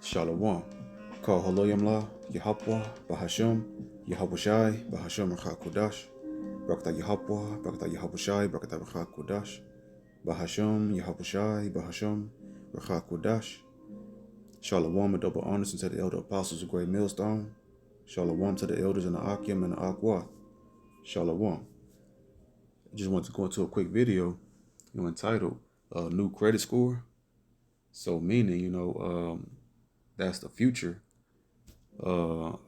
Shalom. Call Haloyamla, Yahapwa, Bahasham, Yahabushai, Bahasham Racha Kodash, Brakta Yahapwa, Brakta Yahabushai, Brakta Racha Kodash, Bahasham, Yahabushai, Bahasham, Racha Kodash. Shalom and double honors to the elder apostles of Great Millstone. Shalom to the elders in the Akim and the Akwath. Shalom. I just want to go into a quick video, entitled New Credit Score. So meaning, that's the future of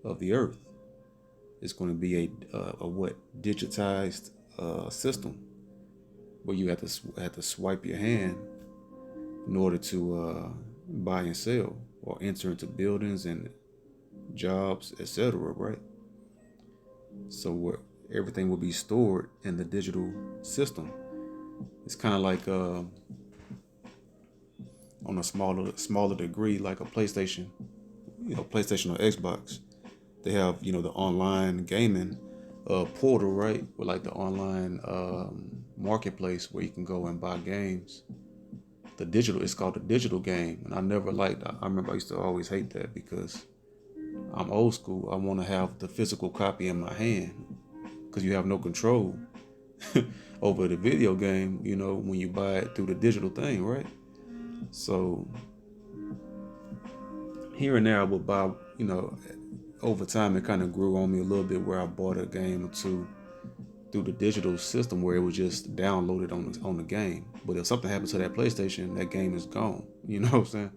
the earth. It's going to be a what digitized system where you have to swipe your hand in order to buy and sell or enter into buildings and jobs, etc. Right? So where everything will be stored in the digital system. It's kind of like on a smaller degree, like a PlayStation, PlayStation or Xbox. They have, the online gaming portal, right? With like the online marketplace where you can go and buy games. It's called the digital game. And I never liked, I remember I used to always hate that because I'm old school. I want to have the physical copy in my hand because you have no control over the video game, when you buy it through the digital thing, right? So here and there I would buy, over time it kind of grew on me a little bit where I bought a game or two through the digital system where it was just downloaded on the game. But if something happens to that PlayStation, that game is gone. You know what I'm saying?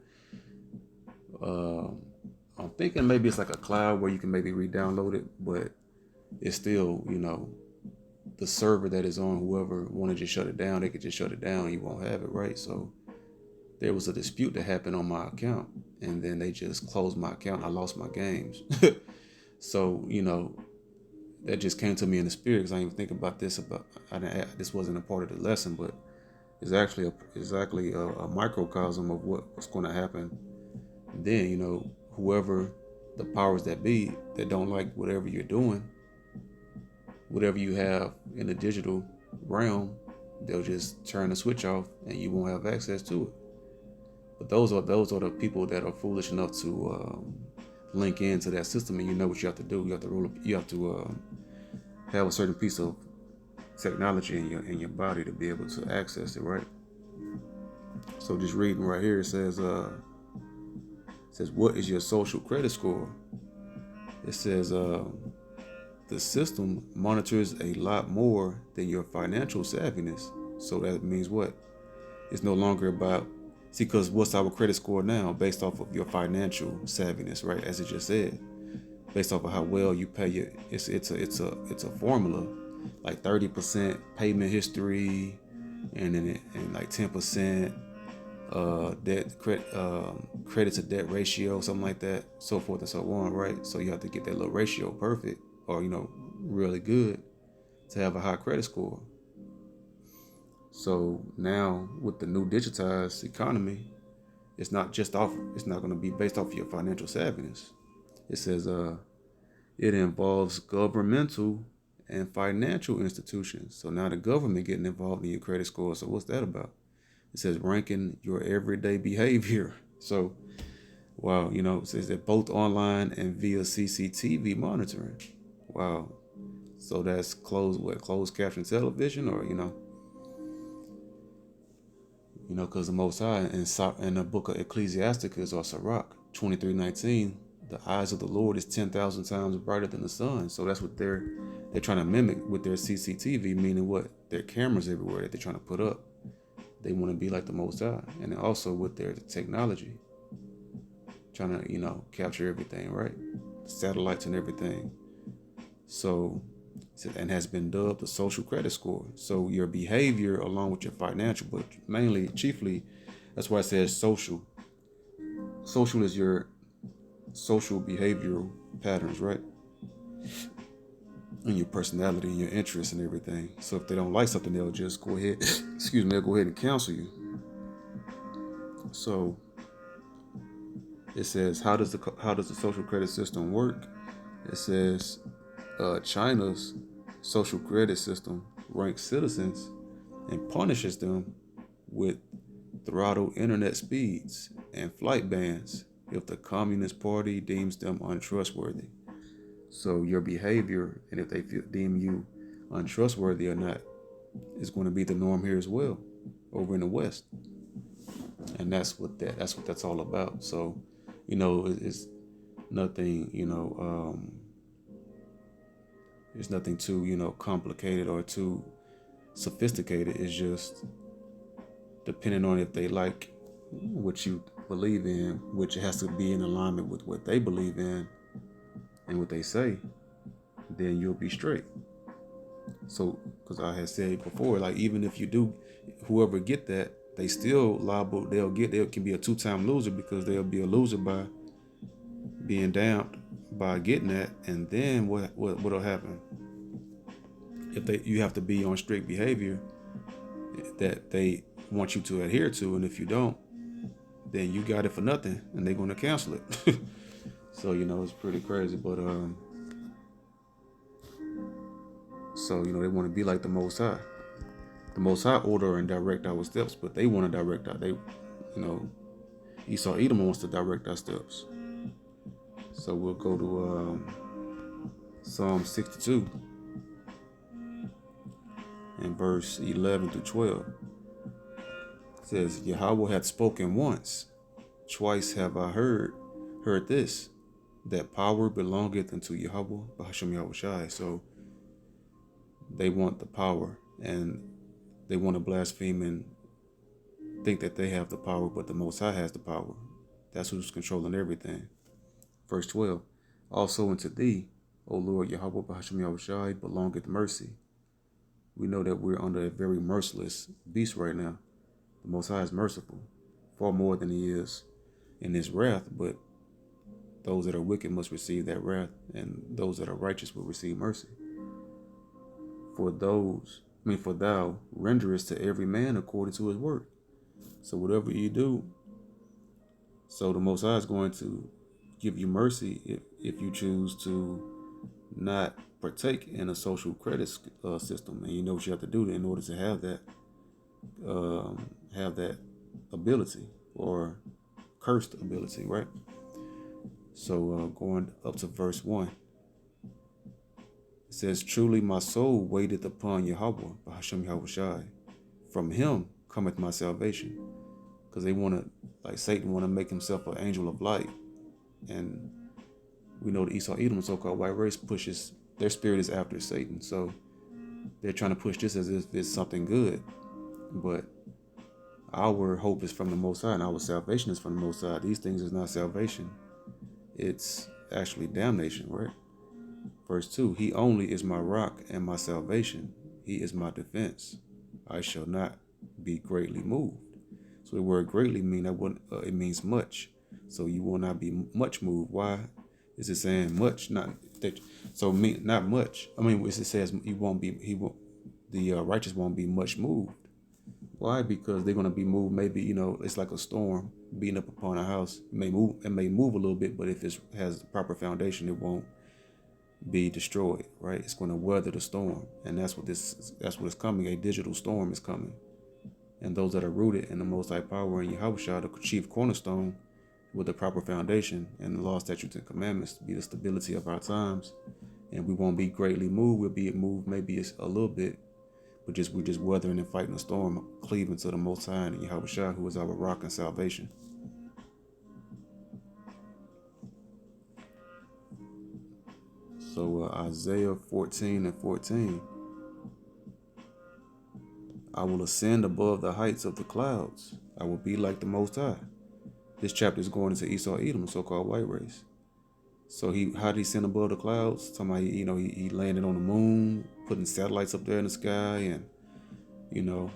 I'm thinking maybe it's like a cloud where you can maybe re-download it, but it's still, the server that is on, whoever wanted to shut it down, they could just shut it down. You won't have it, right? So there was a dispute that happened on my account, and then they just closed my account. I lost my games. So, that just came to me in the spirit because I didn't even think about this. This wasn't a part of the lesson, but it's actually exactly a microcosm of what's going to happen. And then, whoever the powers that be that don't like whatever you're doing, whatever you have in the digital realm, they'll just turn the switch off and you won't have access to it. But those are the people that are foolish enough to link into that system, and you know what you have to do. You have to have a certain piece of technology in your body to be able to access it, right? So just reading right here, it says what is your social credit score? It says the system monitors a lot more than your financial savviness. So that means what? It's no longer about because what's our credit score now? Based off of your financial savviness, right? As it just said, based off of how well you pay it. It's a formula, like 30% payment history, and like 10% credit to debt ratio, something like that, so forth and so on, right? So you have to get that little ratio perfect, or really good, to have a high credit score. So now with the new digitized economy, it's not going to be based off your financial savviness. It says it involves governmental and financial institutions. So now the government getting involved in your credit score. So what's that about? It says ranking your everyday behavior. So wow, it says that both online and via CCTV monitoring. Wow. So that's closed caption television, or because the Most High in the book of Ecclesiasticus or Sirach 23:19, the eyes of the Lord is 10,000 times brighter than the sun. So that's what they're trying to mimic with their CCTV, meaning what? Their cameras everywhere that they're trying to put up. They want to be like the Most High, and then also with their technology, trying to capture everything, right? Satellites and everything. So, and has been dubbed the social credit score. So your behavior along with your financial, but chiefly, that's why it says social. Social is your social behavioral patterns, right? And your personality and your interests and everything. So if they don't like something, they'll just go ahead, they'll go ahead and cancel you. So it says, how does the social credit system work? It says China's social credit system ranks citizens and punishes them with throttle internet speeds and flight bans if the Communist Party deems them untrustworthy. So your behavior, and if they deem you untrustworthy or not, is going to be the norm here as well, over in the West. And that's what that's all about. So, it's nothing, it's nothing too, complicated or too sophisticated. It's just depending on if they like what you believe in, which has to be in alignment with what they believe in and what they say, then you'll be straight. So, because I had said before, like, even if you do, whoever get that, they still liable. They can be a two-time loser, because they'll be a loser by being damned by getting that. And then what'll happen? If you have to be on strict behavior that they want you to adhere to, and if you don't, then you got it for nothing, and they're going to cancel it. So it's pretty crazy, but so they want to be like the Most High. The Most High order and direct our steps, but they want to direct Esau Edom wants to direct our steps. So we'll go to Psalm 62 and verse 11 through 12. It says, Yahweh hath spoken once, twice have I heard this, that power belongeth unto Yahweh, Bahashem Yahushai. So they want the power, and they want to blaspheme and think that they have the power, but the Most High has the power. That's who's controlling everything. Verse 12, also unto thee, O Lord Yahweh, Bahashem Yahushai, belongeth mercy. We know that we're under a very merciless beast right now. The Most High is merciful, far more than he is in his wrath, but those that are wicked must receive that wrath, and those that are righteous will receive mercy. For thou renderest to every man according to his work. So whatever you do, so the Most High is going to give you mercy if you choose to not partake in a social credit system, and you know what you have to do in order to have that ability, or cursed ability, right? So going up to verse 1, it says, truly my soul waiteth upon Yahweh, Bahashem Yahushai. From him cometh my salvation. Because they want to, like Satan, want to make himself an angel of light. And we know the Esau Edom, so-called white race, pushes, their spirit is after Satan. So they're trying to push this as if it's something good. But our hope is from the Most High, and our salvation is from the Most High. These things is not salvation. It's actually damnation, right? Verse 2, he only is my rock and my salvation. He is my defense. I shall not be greatly moved. So the word greatly it means much. So you will not be much moved. Why is it saying much? Not much. I mean, it says the righteous won't be much moved. Why? Because they're going to be moved. Maybe, it's like a storm beating up upon a house. It may move a little bit, but if it has the proper foundation, it won't be destroyed, right? It's going to weather the storm. And that's what is coming. A digital storm is coming. And those that are rooted in the Most High power in Yahushua, the chief cornerstone, with the proper foundation and the law, statutes, and commandments, be the stability of our times. And we won't be greatly moved. We'll be moved maybe a little bit, but we're just weathering and fighting a storm, cleaving to the Most High and Yahushua, who is our rock and salvation. So Isaiah 14 and 14. I will ascend above the heights of the clouds. I will be like the Most High. This chapter is going into Esau Edom, so-called white race. So how did he ascend above the clouds? Talking about, he landed on the moon, putting satellites up there in the sky, and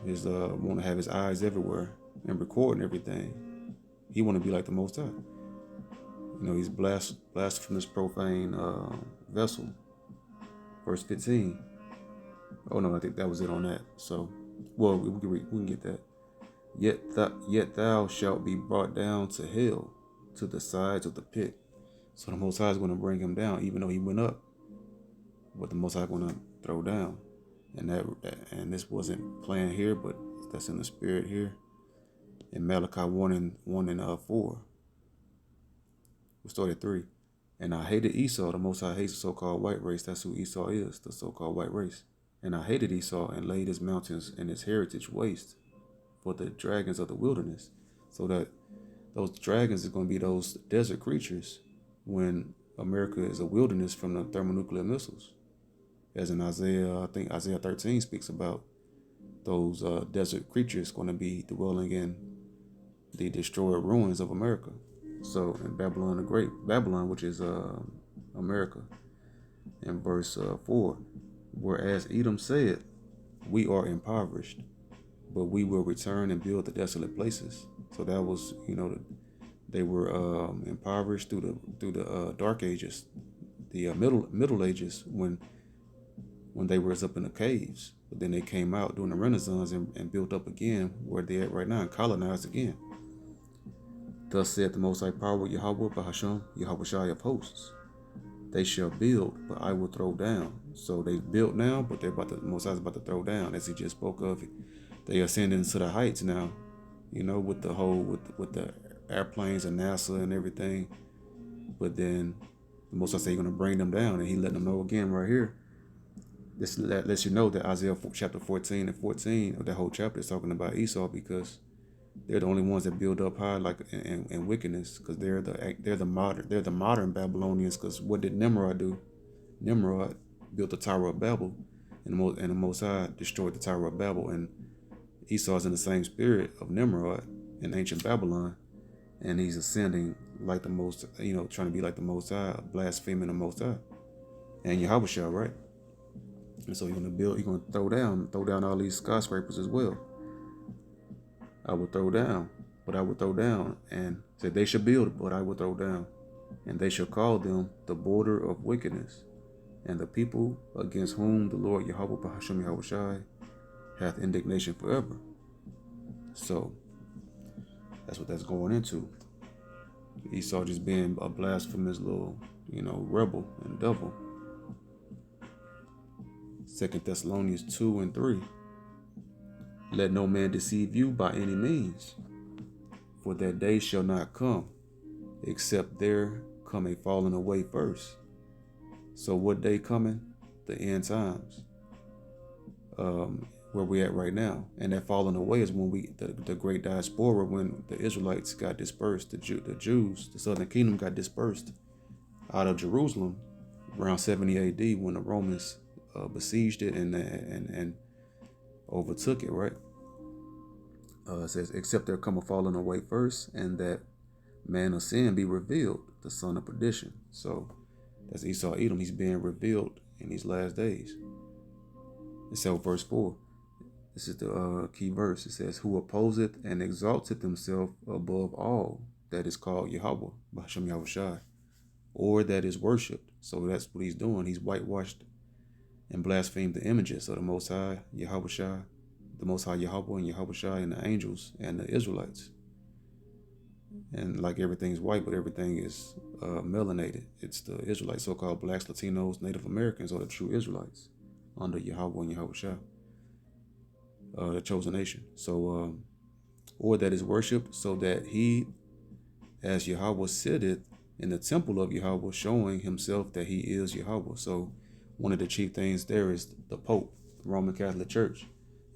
his want to have his eyes everywhere and recording everything. He want to be like the Most High. He's blasted from this profane vessel. Verse 15. Oh no, I think that was it on that. So, well, we can get that. Yet thou shalt be brought down to hell, to the sides of the pit. So the Most High is going to bring him down, even though he went up. But the Most High is going to throw down, and this wasn't planned here, but that's in the spirit here. in Malachi 1 and 4. We started 3. And I hated Esau. The Most High hates the so-called white race. That's who Esau is, the so-called white race. And I hated Esau and laid his mountains and his heritage waste for the dragons of the wilderness. So that those dragons is going to be those desert creatures when America is a wilderness from the thermonuclear missiles. As in Isaiah, I think Isaiah 13 speaks about those desert creatures going to be dwelling in the destroyed ruins of America. So in Babylon the Great, Babylon, which is America, in verse 4, whereas Edom said, we are impoverished, but we will return and build the desolate places. So that was, they were impoverished through the Dark Ages, the Middle Ages, when they was up in the caves. But then they came out during the Renaissance and built up again where they're at right now and colonized again. Thus said the Most High Power Yahweh Bahasham Yahweh Shai of hosts. They shall build, but I will throw down. So they built now, but the Most High is about to throw down, as he just spoke of. They are ascending to the heights now, with the airplanes and NASA and everything. But then the Most High say he's going to bring them down, and he let them know again right here. This lets you know that Isaiah chapter 14 and 14 of that whole chapter is talking about Esau, because they're the only ones that build up high, like in wickedness, because they're the modern Babylonians. Because what did Nimrod do? Nimrod built the Tower of Babel, and the Most High destroyed the Tower of Babel. And Esau's in the same spirit of Nimrod in ancient Babylon, and he's ascending like the Most, trying to be like the Most High, blaspheming the Most High, and Yahushua, right? And so he's gonna throw down all these skyscrapers as well. I will throw down, but I will throw down, and said they shall build, but I will throw down, and they shall call them the border of wickedness, and the people against whom the Lord Yahweh Bahasham Yahweh Shai hath indignation forever. So that's what that's going into. Esau just being a blasphemous little, rebel and devil. 2 Thessalonians 2 and 3. Let no man deceive you by any means, for that day shall not come, except there come a falling away first. So what day coming? The end times, where we at right now. And that falling away is when the great diaspora, when the Israelites got dispersed, the Jews, the southern kingdom got dispersed out of Jerusalem around 70 AD, when the Romans besieged it and overtook it, right? It says, except there come a falling away first, and that man of sin be revealed, the son of perdition. So that's Esau Edom. He's being revealed in these last days. And so verse 4, this is the key verse. It says, who opposeth and exalteth himself above all that is called Yahweh, Bahasham Yahweh Shai, or that is worshipped. So that's what he's doing. He's whitewashed and blasphemed the images of the Most High Yahweh Shai, the Most High Yahweh and Yahweh Shai, and the angels and the Israelites. And like everything's white, but everything is melanated. It's the Israelites, so-called blacks, Latinos, Native Americans, or the true Israelites under Yahweh and Yahweh Shai, the chosen nation. So, or that is worshipped, so that he, as Yahweh sitteth in the temple of Yahweh, showing himself that he is Yahweh. So one of the chief things there is the Pope, the Roman Catholic Church,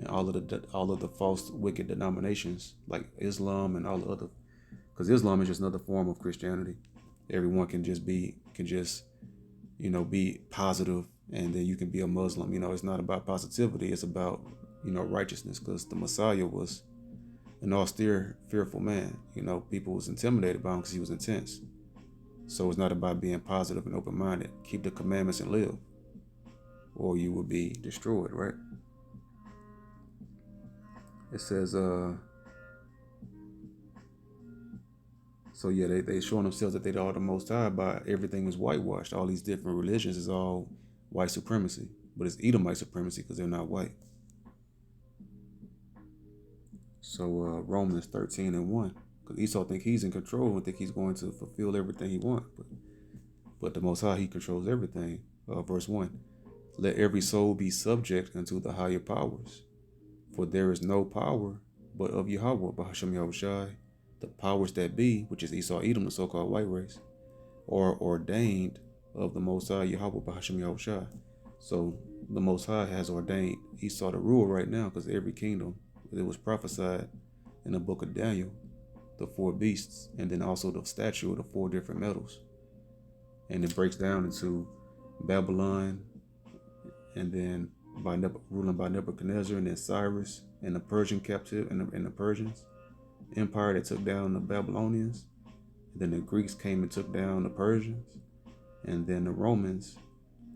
and all of the false wicked denominations like Islam and all the other, because Islam is just another form of Christianity. Everyone can just be positive, and then you can be a Muslim. It's not about positivity, it's about righteousness, because the Messiah was an austere, fearful man. People was intimidated by him because he was intense. So it's not about being positive and open-minded. Keep the commandments and live, or you will be destroyed, right? It says, so yeah, they showing themselves that they are the Most High by everything is whitewashed. All these different religions is all white supremacy, but it's Edomite supremacy because they're not white. So Romans 13 and 1, because Esau think he's in control and think he's going to fulfill everything he wants, but the Most High, he controls everything. Verse 1, let every soul be subject unto the higher powers, for there is no power but of Yahweh, Bahashem Yahushai. The powers that be, which is Esau Edom, the so-called white race, are ordained of the Most High Yahweh Bahashem Yahushai. So the Most High has ordained Esau to rule right now, because every kingdom, it was prophesied in the book of Daniel, the 4 beasts, and then also the statue of the 4 different metals. And it breaks down into Babylon, and then ruling by Nebuchadnezzar, and then Cyrus, and the Persian captive, and the Persians empire that took down the Babylonians. And then the Greeks came and took down the Persians, and then the Romans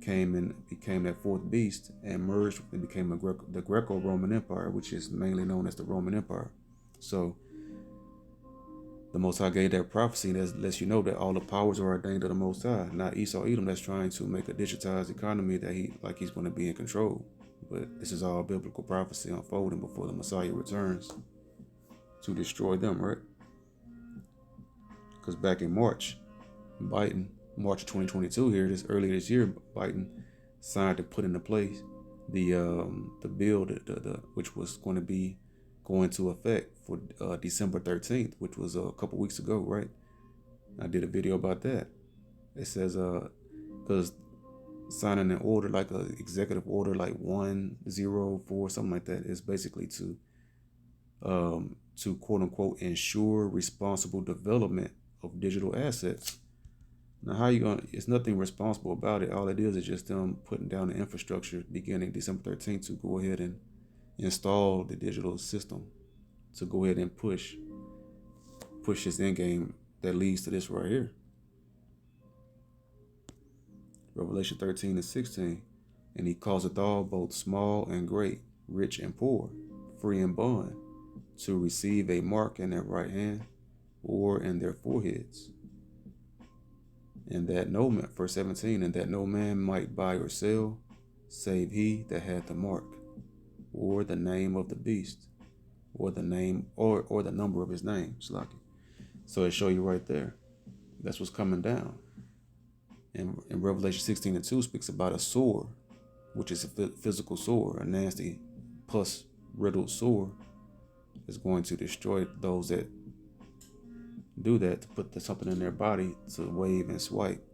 came and became that 4th beast and merged and became the Greco-Roman Empire, which is mainly known as the Roman Empire. So the Most High gave that prophecy that lets you know that all the powers are ordained of the Most High, not Esau Edom that's trying to make a digitized economy that he's going to be in control. But this is all biblical prophecy unfolding before the Messiah returns to destroy them, right? Because back in March of 2022 here, earlier this year, Biden signed to put into place the bill which was going to be going into effect for December 13th, which was a couple weeks ago, right? I did a video about that. It says because signing an order, like an executive order like 104, something like that, is basically to quote unquote ensure responsible development of digital assets. Now, how you gonna? It's nothing responsible about it. All it is just them putting down the infrastructure beginning December 13th to go ahead and install the digital system, to go ahead and push this end game that leads to this right here. Revelation 13:16, and he causeth all, both small and great, rich and poor, free and bond, to receive a mark in their right hand or in their foreheads. And that no man, verse 17, and that no man might buy or sell, save he that had the mark, or the name of the beast, or the name or the number of his name. So it show you right there. That's what's coming down. And Revelation 16:2 speaks about a sword, which is a physical sword, a nasty pus riddled sword, is going to destroy those that do that, to put something in their body to wave and swipe,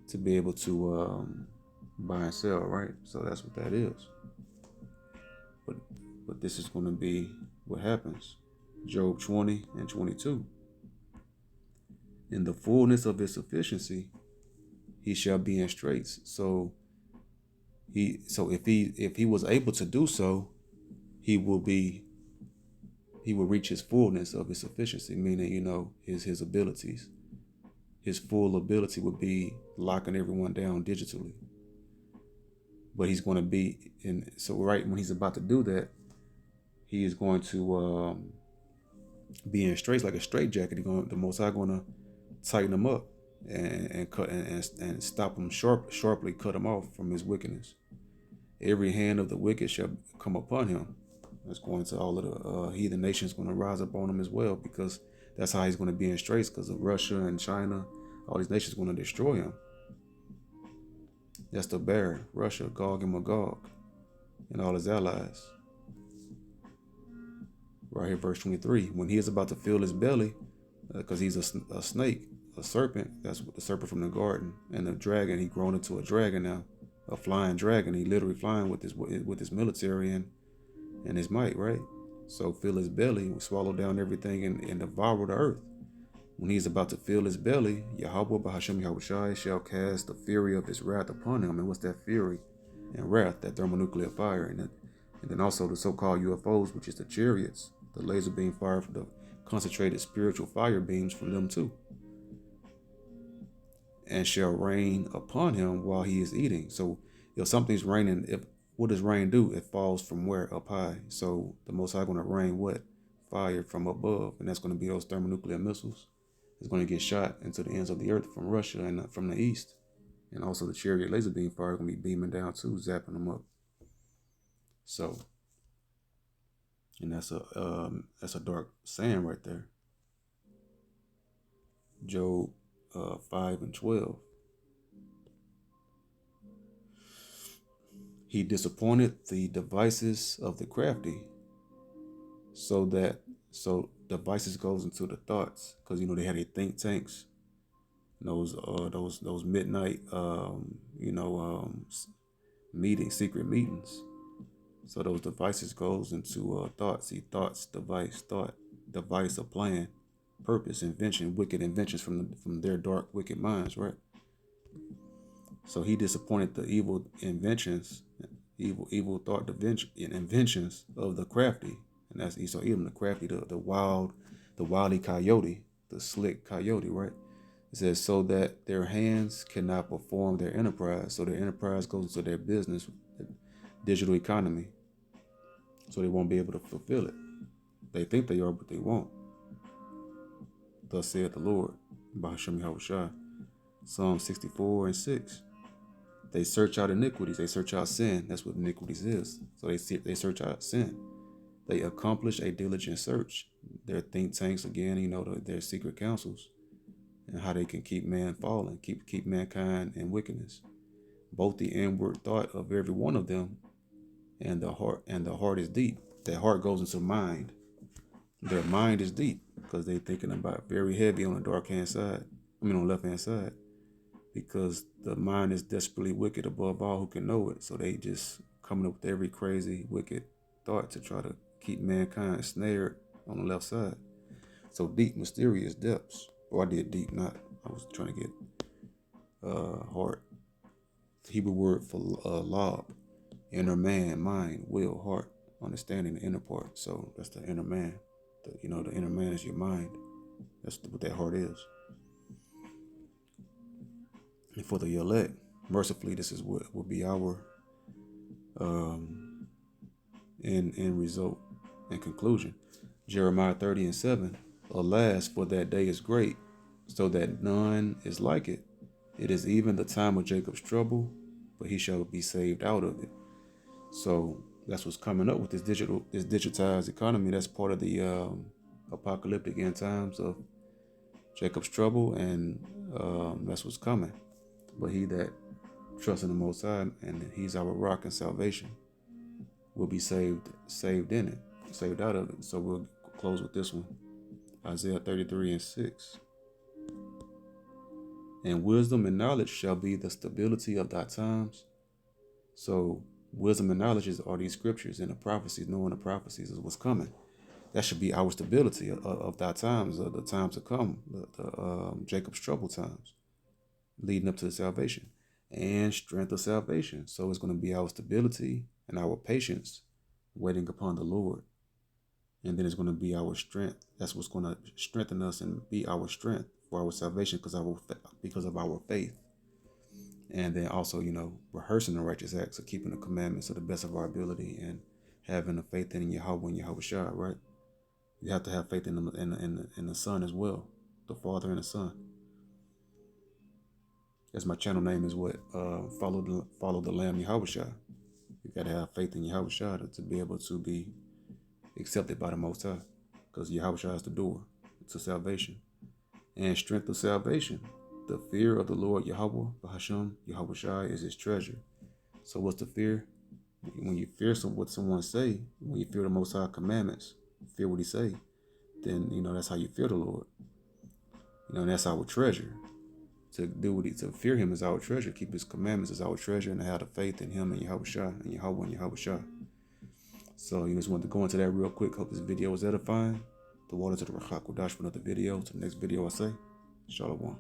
to be able to buy and sell, right? So that's what that is. But this is going to be what happens. Job 20:22. In the fullness of his sufficiency, he shall be in straits. So if he was able to do so, he will reach his fullness of his sufficiency, meaning, his abilities. His full ability would be locking everyone down digitally. But he's going to be right when he's about to do that, he is going to be in straits, like a straitjacket. The Most High going to tighten him up and cut and stop him sharply cut him off from his wickedness. Every hand of the wicked shall come upon him. That's going to all of the heathen nations going to rise up on him as well, because that's how he's going to be in straits, because of Russia and China. All these nations going to destroy him. That's the bear, Russia, Gog and Magog, and all his allies. Right here, verse 23. When he is about to fill his belly, because he's a snake, a serpent. That's the serpent from the garden, and the dragon. He grown into a dragon now, a flying dragon. He literally flying with his military and his might, right? So fill his belly, swallow down everything and devour the earth. When he is about to fill his belly, Yahweh Bahashem Yahushai shall cast the fury of his wrath upon him. And what's that fury and wrath? That thermonuclear fire. And then also the so-called UFOs, which is the chariots, the laser beam fire, from the concentrated spiritual fire beams from them too. And shall rain upon him while he is eating. So if something's raining, what does rain do? It falls from where? Up high. So the Most High going to rain what? Fire from above. And that's going to be those thermonuclear missiles. It's going to get shot into the ends of the earth from Russia and from the east. And also the chariot laser beam fire is going to be beaming down too, zapping them up. So, and that's a dark saying right there. Job 5:12. He disappointed the devices of the crafty. so that so the vices goes into the thoughts, because they had their think tanks, those midnight meetings, secret meetings. So those devices goes into thoughts. See, thoughts, device, thought, device, a plan, purpose, invention, wicked inventions from their dark, wicked minds, right? So he disappointed the evil inventions, evil thought inventions of the crafty, and that's Esau Edom, the crafty, the wily coyote, the slick coyote, right? It says so that their hands cannot perform their enterprise. So their enterprise goes into their business, digital economy. So they won't be able to fulfill it. They think they are, but they won't. Thus saith the Lord, Bahashem Yahushua. Psalm 64 and 6. They search out iniquities. They search out sin. That's what iniquities is. So they search out sin. They accomplish a diligent search. Their think tanks, again, their secret councils, and how they can keep man falling, keep mankind in wickedness. Both the inward thought of every one of them and the heart is deep. That heart goes into mind. Their mind is deep because they're thinking about very heavy on the on the left hand side, because the mind is desperately wicked above all who can know it. So they just coming up with every crazy, wicked thought to try to keep mankind snared on the left side. So deep, mysterious depths. I did deep, I was trying to get heart. The Hebrew word for lob, inner man, mind, will, heart, understanding, the inner part. So that's the inner man. The inner man is your mind. That's what that heart is. And for the elect, mercifully, this is what will be our end result and conclusion. Jeremiah 30 and 7. Alas, for that day is great, so that none is like it. It is even the time of Jacob's trouble, but he shall be saved out of it. So that's what's coming up with this digitized economy. That's part of the apocalyptic end times of Jacob's trouble, and that's what's coming. But he that trusts in the Most High, and he's our rock and salvation, will be saved in it, saved out of it. So we'll close with this one. Isaiah 33 and 6. And wisdom and knowledge shall be the stability of thy times. So wisdom and knowledge are these scriptures and the prophecies. Knowing the prophecies is what's coming. That should be our stability of thy times, of the times to come, the Jacob's trouble times, leading up to the salvation and strength of salvation. So it's going to be our stability and our patience, waiting upon the Lord. And then it's going to be our strength. That's what's going to strengthen us and be our strength for our salvation, because of our faith. And then also, rehearsing the righteous acts of keeping the commandments to the best of our ability, and having a faith in Yahweh and Yahushua, right? You have to have faith in the Son as well, the Father and the Son. As my channel name is follow the Lamb Yahushua. You got to have faith in Yahushua to be able to be accepted by the Most High, because Yahushua is the door to salvation and strength of salvation. The fear of the Lord Yahweh, Bahashem, Yahushua, is his treasure. So what's the fear? When you fear what someone say, when you fear the Most High commandments, fear what he say, then that's how you fear the Lord. And that's our treasure. To fear him is our treasure. Keep his commandments is our treasure, and to have the faith in him and Yahushua and Yahweh and Yahushua. So just wanted to go into that real quick. Hope this video was edifying. The water to the Rachak Kodash for another video. To the next video I say, Shalom.